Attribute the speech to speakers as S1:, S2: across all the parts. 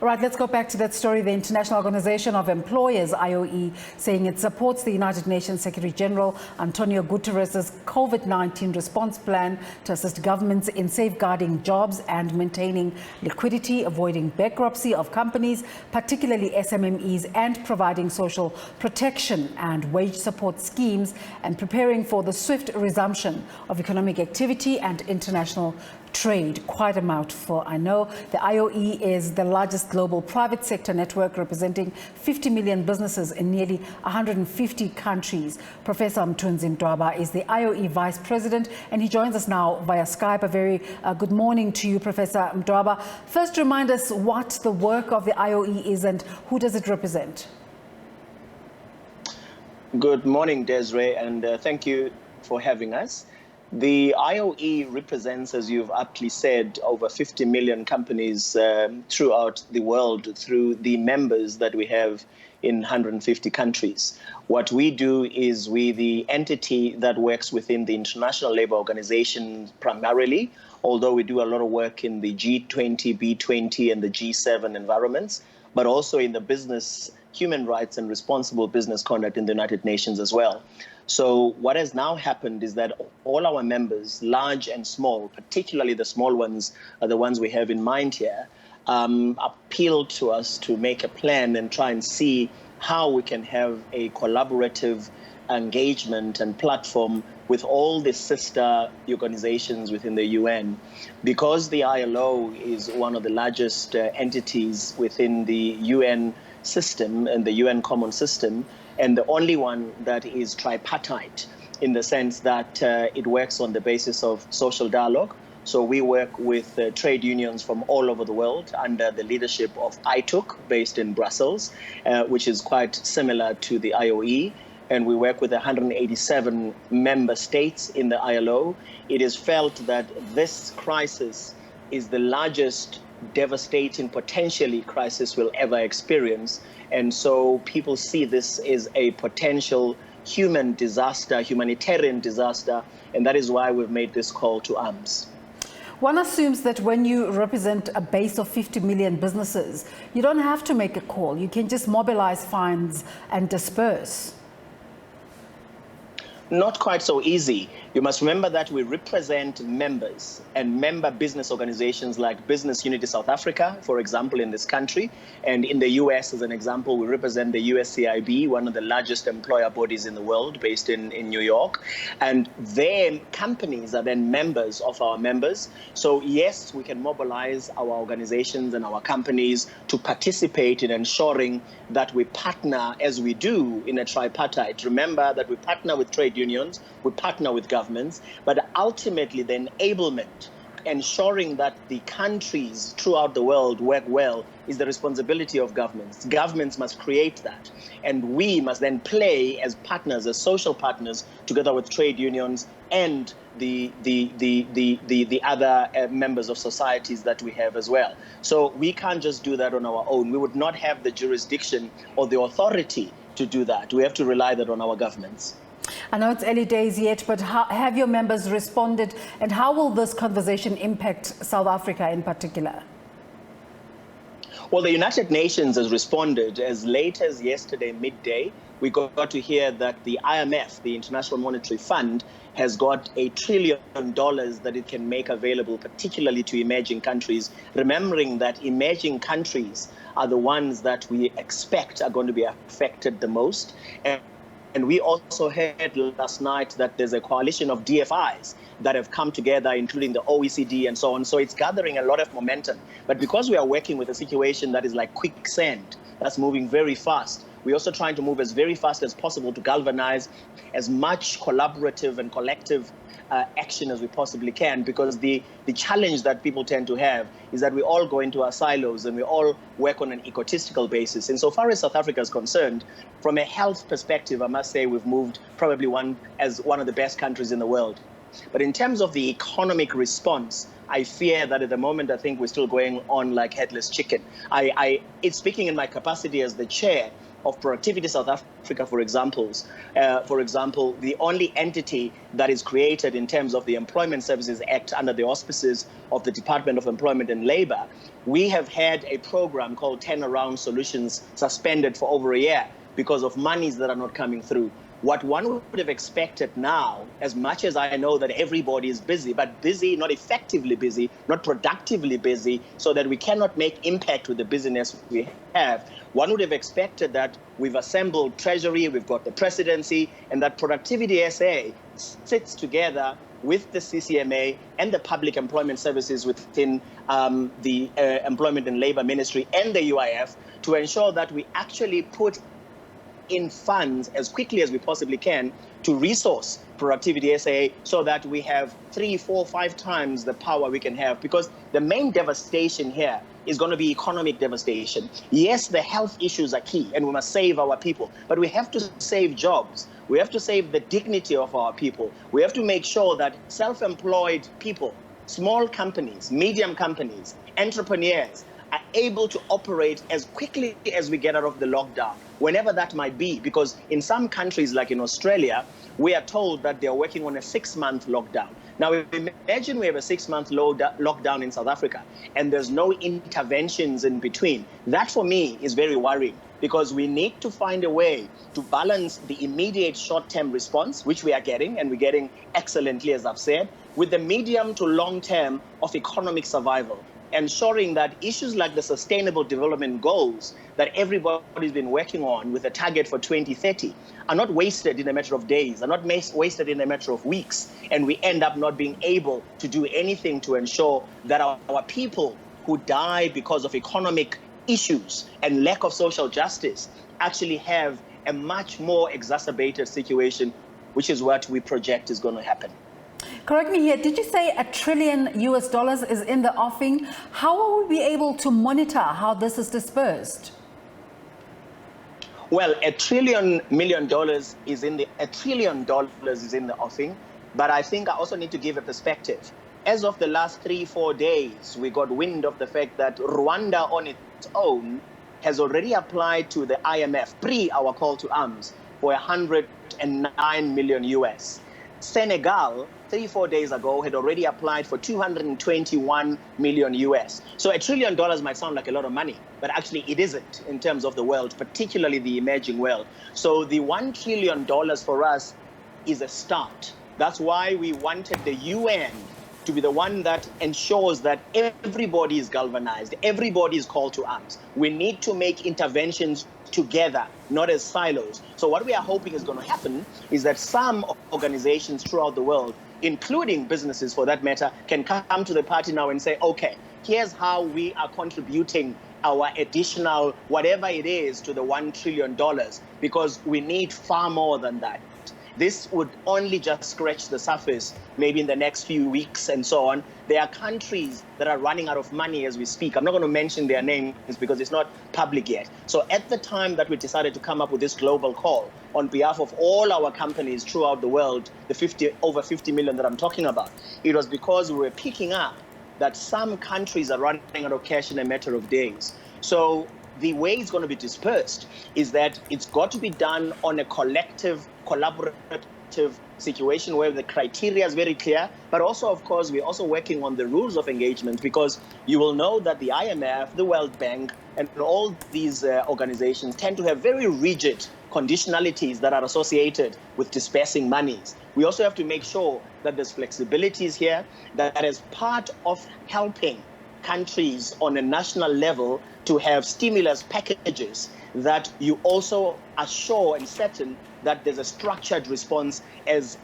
S1: All right, let's go back to that story. The International Organization of Employers, IOE, saying it supports the United Nations Secretary General Antonio Guterres' COVID-19 response plan to assist governments in safeguarding jobs and maintaining liquidity, avoiding bankruptcy of companies, particularly SMMEs, and providing social protection and wage support schemes, and preparing for the swift resumption of economic activity and international trade. Quite a mouthful, I know. The IOE is the largest global private sector network representing 50 million businesses in nearly 150 countries. Professor Mthunzi Mdwaba is the IOE Vice President, and he joins us now via Skype. A very good morning to you, Professor Mdwaba. First, remind us what the work of the IOE is and who does it represent?
S2: Good morning, Desiree, and thank you for having us. The IOE represents, as you've aptly said, over 50 million companies throughout the world through the members that we have in 150 countries. What we do is we're the entity that works within the International Labour Organization primarily, although we do a lot of work in the G20, B20 and the G7 environments, but also in the business, human rights and responsible business conduct in the United Nations as well. So what has now happened is that all our members, large and small, particularly the small ones are the ones we have in mind here, appealed to us to make a plan and try and see how we can have a collaborative engagement and platform with all the sister organizations within the UN. Because the ILO is one of the largest entities within the UN system and the UN common system, and the only one that is tripartite in the sense that it works on the basis of social dialogue. So we work with trade unions from all over the world under the leadership of ITUC, based in Brussels, which is quite similar to the IOE. And we work with 187 member states in the ILO. It is felt that this crisis is the largest devastating, potentially, crisis we'll ever experience. And so people see this as a potential human disaster, humanitarian disaster, and that is why we've made this call to arms.
S1: One assumes that when you represent a base of 50 million businesses, you don't have to make a call. You can just mobilize funds and disperse.
S2: Not quite so easy. You must remember that we represent members and member business organizations like Business Unity South Africa, for example, in this country. And in the US, as an example, we represent the USCIB, one of the largest employer bodies in the world, based in New York. And their companies are then members of our members. So yes, we can mobilize our organizations and our companies to participate in ensuring that we partner, as we do in a tripartite. Remember that we partner with trade unions, we partner with governments, but ultimately the enablement, ensuring that the countries throughout the world work well, is the responsibility of governments. Governments must create that, and we must then play as partners, as social partners, together with trade unions and the other members of societies that we have as well. So we can't just do that on our own. We would not have the jurisdiction or the authority to do that. We have to rely that on our governments.
S1: I know it's early days yet, but how have your members responded, and how will this conversation impact South Africa in particular?
S2: Well, the United Nations has responded. As late as yesterday midday, we got to hear that the IMF, the International Monetary Fund, has got $1 trillion that it can make available, particularly to emerging countries, remembering that emerging countries are the ones that we expect are going to be affected the most. And we also heard last night that there's a coalition of DFIs that have come together, including the OECD and so on. So it's gathering a lot of momentum. But because we are working with a situation that is like quicksand, that's moving very fast, we're also trying to move as very fast as possible to galvanize as much collaborative and collective action as we possibly can, because the challenge that people tend to have is that we all go into our silos and we all work on an egotistical basis. And so far as South Africa is concerned, from a health perspective, I must say we've moved probably one of the best countries in the world. But in terms of the economic response, I fear that at the moment, I think we're still going on like headless chicken. It's speaking in my capacity as the chair of Productivity South Africa, for example, the only entity that is created in terms of the Employment Services Act under the auspices of the Department of Employment and Labour, we have had a program called Turnaround Solutions suspended for over a year because of monies that are not coming through. What one would have expected now, as much as I know that everybody is busy, but busy, not effectively busy, not productively busy, so that we cannot make impact with the busyness we have, one would have expected that we've assembled Treasury, we've got the presidency, and that Productivity SA sits together with the CCMA and the Public Employment Services within the Employment and Labour Ministry and the UIF to ensure that we actually put in funds as quickly as we possibly can to resource Productivity SA so that we have 3, 4, 5 times the power we can have, because the main devastation here is going to be economic devastation. Yes, the health issues are key and we must save our people, but we have to save jobs. We have to save the dignity of our people. We have to make sure that self-employed people, small companies, medium companies, entrepreneurs are able to operate as quickly as we get out of the lockdown, whenever that might be, because in some countries like in Australia, we are told that they're working on a 6-month lockdown. Now, imagine we have a 6-month lockdown in South Africa and there's no interventions in between. That for me is very worrying, because we need to find a way to balance the immediate short-term response, which we are getting, and we're getting excellently, as I've said, with the medium to long term of economic survival, ensuring that issues like the Sustainable Development Goals that everybody's been working on with a target for 2030 are not wasted in a matter of days, are not wasted in a matter of weeks, and we end up not being able to do anything to ensure that our people who die because of economic issues and lack of social justice actually have a much more exacerbated situation, which is what we project is going to happen.
S1: Correct me here, did you say $1 trillion is in the offing? How will we be able to monitor how this is dispersed?
S2: Well, $1 trillion is in the offing, but I think I also need to give a perspective. As of the last 3-4 days, we got wind of the fact that Rwanda on its own has already applied to the IMF, pre our call to arms, for $109 million US. Senegal, 3-4 days ago, had already applied for $221 million US. So $1 trillion might sound like a lot of money, but actually it isn't in terms of the world, particularly the emerging world. So the $1 trillion for us is a start. That's why we wanted the UN to be the one that ensures that everybody is galvanized, everybody is called to arms. We need to make interventions together, not as silos. So what we are hoping is going to happen is that some organizations throughout the world, including businesses for that matter, can come to the party now and say, okay, here's how we are contributing our additional whatever it is to the $1 trillion, because we need far more than that. This would only just scratch the surface, maybe in the next few weeks and so on. There are countries that are running out of money as we speak. I'm not going to mention their names because it's not public yet. So at the time that we decided to come up with this global call on behalf of all our companies throughout the world, the over 50 million that I'm talking about, it was because we were picking up that some countries are running out of cash in a matter of days. So the way it's going to be dispersed is that it's got to be done on a collective, collaborative situation where the criteria is very clear, but also, of course, we're also working on the rules of engagement, because you will know that the IMF, the World Bank, and all these organizations tend to have very rigid conditionalities that are associated with dispersing monies. We also have to make sure that there's flexibilities here, that as part of helping countries on a national level to have stimulus packages, that you also are sure and certain that there's a structured response, as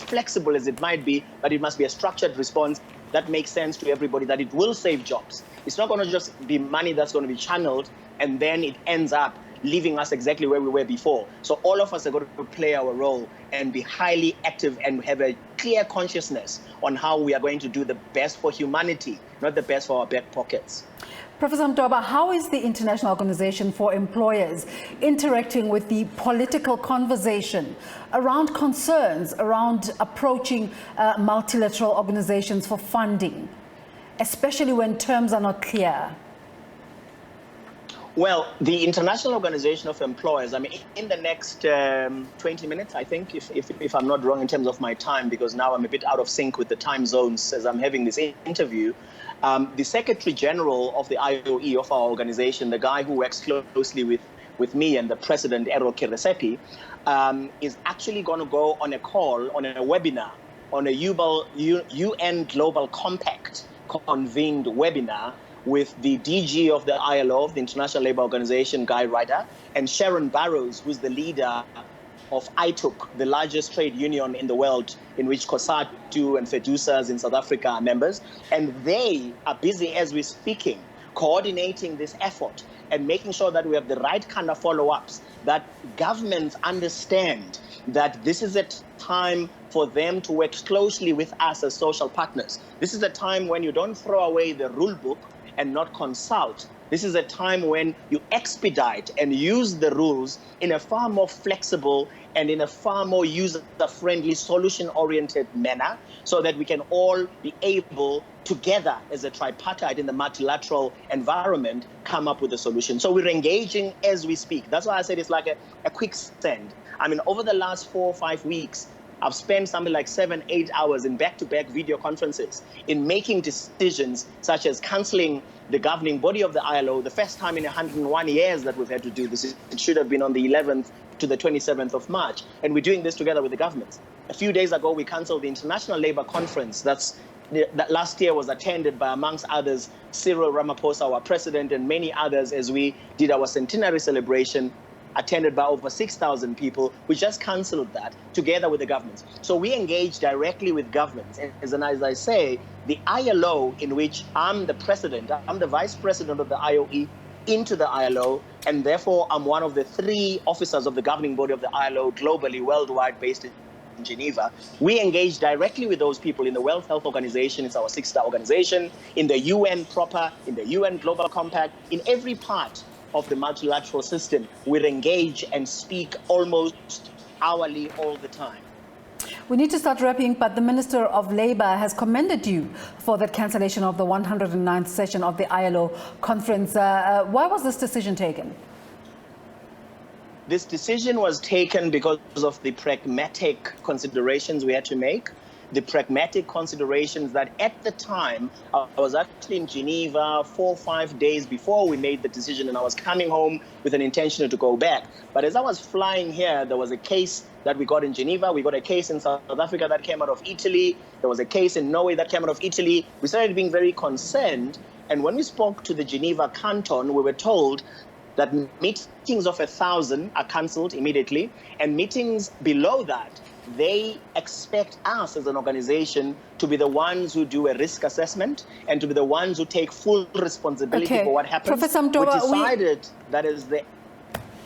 S2: flexible as it might be, but it must be a structured response that makes sense to everybody, that it will save jobs. It's not going to just be money that's going to be channeled and then it ends up leaving us exactly where we were before. So all of us are going to play our role and be highly active and have a clear consciousness on how we are going to do the best for humanity, not the best for our back pockets.
S1: Professor Mdwaba, how is the International Organization for Employers interacting with the political conversation around concerns around approaching multilateral organizations for funding, especially when terms are not clear?
S2: Well, the International Organization of Employers, I mean, in the next 20 minutes, I think, if I'm not wrong in terms of my time, because now I'm a bit out of sync with the time zones as I'm having this interview, the Secretary General of the IOE of our organization, the guy who works closely with me and the President, Ero Kiresepi, is actually going to go on a call, on a webinar, on a UN Global Compact convened webinar with the DG of the ILO, the International Labour Organization, Guy Ryder, and Sharon Barrows, who's the leader of ITUC, the largest trade union in the world, in which COSATU and FEDUSAs in South Africa are members. And they are busy, as we're speaking, coordinating this effort and making sure that we have the right kind of follow-ups, that governments understand that this is a time for them to work closely with us as social partners. This is a time when you don't throw away the rule book and not consult. This is a time when you expedite and use the rules in a far more flexible and in a far more user-friendly, solution-oriented manner, so that we can all be able, together as a tripartite in the multilateral environment, come up with a solution. So we're engaging as we speak. That's why I said it's like a quicksand. I mean, over the last 4 or 5 weeks, I've spent something like 7-8 hours in back-to-back video conferences in making decisions such as cancelling the governing body of the ILO, the first time in 101 years that we've had to do this. It should have been on the 11th to the 27th of March. And we're doing this together with the governments. A few days ago, we cancelled the International Labour Conference that last year was attended by, amongst others, Cyril Ramaphosa, our president, and many others, as we did our centenary celebration, attended by over 6,000 people. We just cancelled that together with the governments. So we engage directly with governments. And as I say, the ILO, in which I'm the president, I'm the vice president of the IOE into the ILO, and therefore I'm one of the 3 officers of the governing body of the ILO globally, worldwide, based in Geneva. We engage directly with those people in the World Health Organization, it's our sister organization, in the UN proper, in the UN Global Compact, in every part of the multilateral system. We engage and speak almost hourly all the time.
S1: We need to start wrapping, but the Minister of Labour has commended you for the cancellation of the 109th session of the ILO conference. Why was this decision taken?
S2: This decision was taken because of the pragmatic considerations we had to make. The pragmatic considerations that at the time, I was actually in Geneva 4 or 5 days before we made the decision, and I was coming home with an intention to go back. But as I was flying here, there was a case that we got in Geneva. We got a case in South Africa that came out of Italy. There was a case in Norway that came out of Italy. We started being very concerned. And when we spoke to the Geneva canton, we were told that meetings of 1,000 are cancelled immediately, and meetings below that, they expect us as an organization to be the ones who do a risk assessment and to be the ones who take full responsibility for what happens.
S1: Professor Mdwaba,
S2: we decided that is the...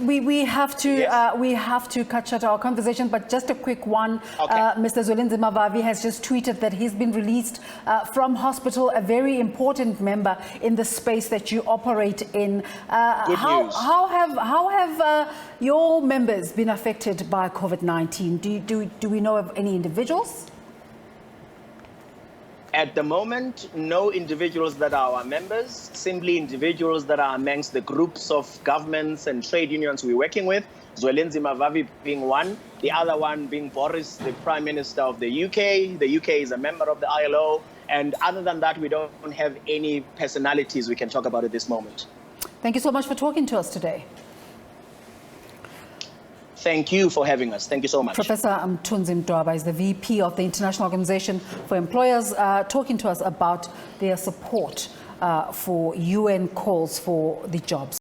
S1: We have to cut short our conversation, but just a quick one.
S2: Okay.
S1: Mr. Mthunzi Mdwaba has just tweeted that he's been released from hospital, a very important member in the space that you operate in.
S2: Good news.
S1: How have your members been affected by COVID-19? Do we know of any individuals?
S2: At the moment, no individuals that are our members, simply individuals that are amongst the groups of governments and trade unions we're working with, Mthunzi Mdwaba being one, the other one being Boris, the Prime Minister of the UK. The UK is a member of the ILO. And other than that, we don't have any personalities we can talk about at this moment.
S1: Thank you so much for talking to us today.
S2: Thank you for having us. Thank you so much.
S1: Professor Mthunzi Mdwaba is the VP of the International Organization for Employers, talking to us about their support for UN calls for the jobs.